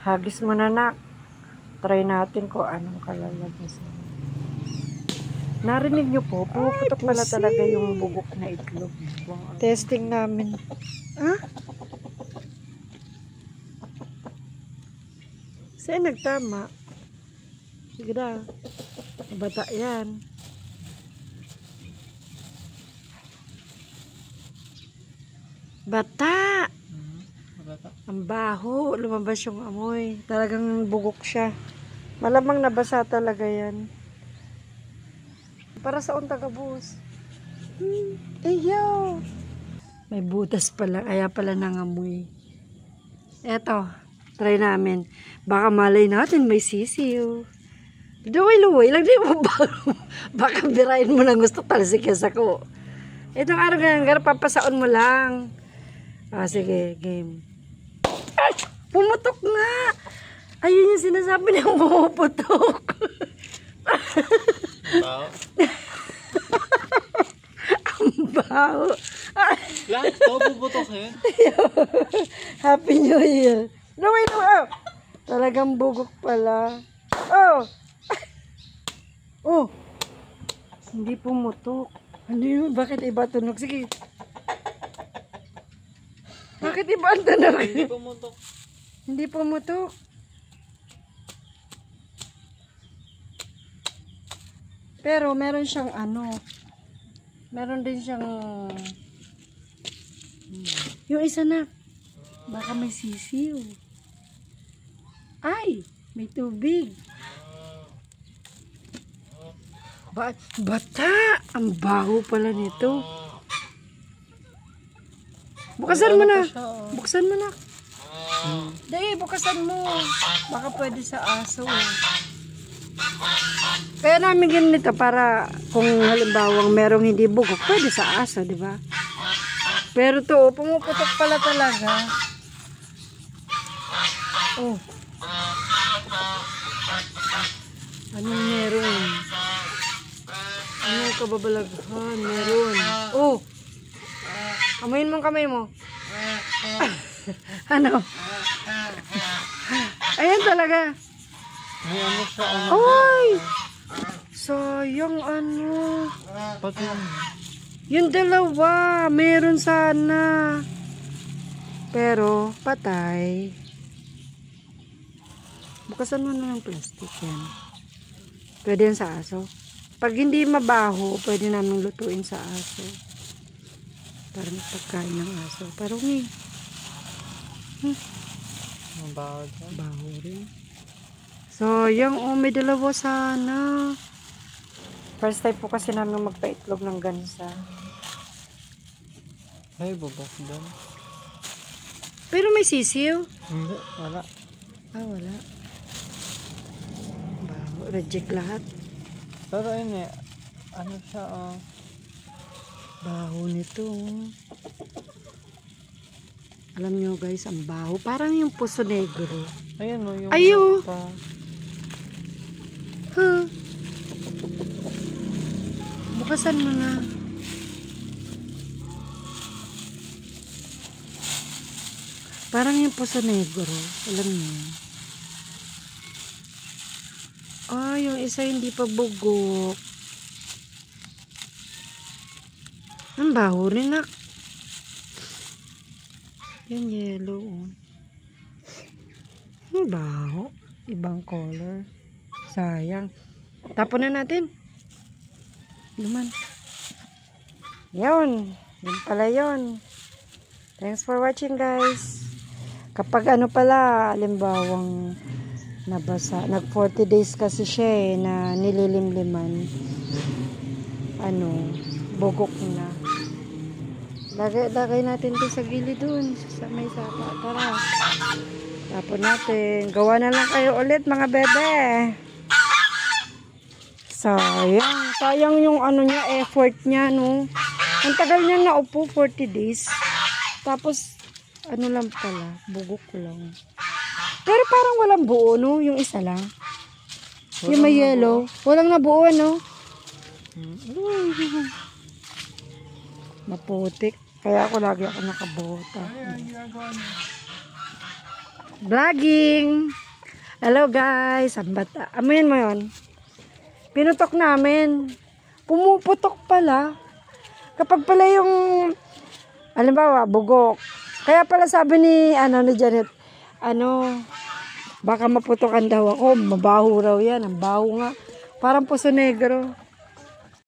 Hagis mo na, nak. Try natin kung anong kalalabas. Narinig nyo po, pumuputok pala talaga yung bugok na itlog. Testing namin. Ah? Saan nagtama? Sige na. Bata yan. Bata! Ang baho. Lumabas yung amoy. Talagang bugok siya. Malamang nabasa talaga yan. Para sa tagabus. Eyo! May butas pala. Kaya pala nangamoy. Eto. Try namin. Baka malay natin may sisiw. Luway-luway lang. Di mo ba? Baka birain mo lang gusto talsikas ako. Itong araw ganyan. Papasaon mo lang. Ah, sige. Game. Ay! Pumutok nga! Ayun yung sinasabi niya pumuputok. Baho. Ang baho. Lahat to bubutok eh. Happy New Year. Luway-luway. Talagang bugok pala. Oh! Oh! Hindi pumutok. Ano yun? Bakit iba tunog? Sige. Bakit iba ang tunog? Hindi pumutok. Hindi pumutok. Pero meron siyang ano. Meron din siyang yung isa na. Baka may sisiw. Ay! May tubig. Bata! Ang baho pala nito. Bukasan mo na. Buksan mo na. Dahil, bukasan mo. Baka pwede sa aso. Kaya namin ganito para kung halimbawang merong hindi bugok, pwede sa aso, di ba? Pero to, pumuputok pala talaga. Oh. Anong meron? Ano kababalaghan? Meron. Oh. Kamayin mo ang kamay mo. Ano? Ayan talaga. May ano siya. Ay! Sayang ano. Pati Yung dalawa, meron sana. Pero, patay. Bukasan mo na ng plastic yan. Pwede yan sa aso. Pag hindi mabaho, pwede namin lutuin sa aso. Para pagkain ng aso. Pero ang baho dyan. baho rin. So, yung may dalawa sana. First time po kasi namin magpaitlog ng gansa. Ay, bubok doon. Pero may sisiw. Hindi, wala. Ah, wala. Baho. Reject lahat. Pero yun eh, ano siya, Baho nito. Alam nyo guys, ang baho. Parang yung puso negro. Ayan o, yung Ayo. mata. Huh. Bukasan mo na. Parang yung puso negro. Alam nyo. Ah, yung isa hindi pa bugok. Ang baho rin nak. Yan yellow. Ang baho. Ibang color. Sayang. Tapon na natin. Luman. Yun. Yun pala yun. Thanks for watching guys. Kapag ano pala, alimbawang nabasa. Nag 40 days kasi siya eh, na nililimliman. Ano, bugok na. Lagay natin ito sa gilid dun. Sa may sapa. Tara. Tapon natin. Gawa na lang kayo ulit mga bebe. Sayang. Sayang yung ano niya, effort niya, no. Ang tagal niya naupo, 40 days. Tapos, ano lang pala, bugok lang. Pero parang walang buo, no? Yung isa lang. Yung may yellow. Walang nabuo, no? Maputik. Kaya ako lagi ako nakabota. Vlogging. Hello guys. Amuyin mo yun. Pinutok namin. Pumuputok pala. Kapag pala yung, halimbawa, bugok. Kaya pala sabi ni Janet, baka maputokan daw ako. Mabaho raw yan. Ang baho nga. Parang puso negro.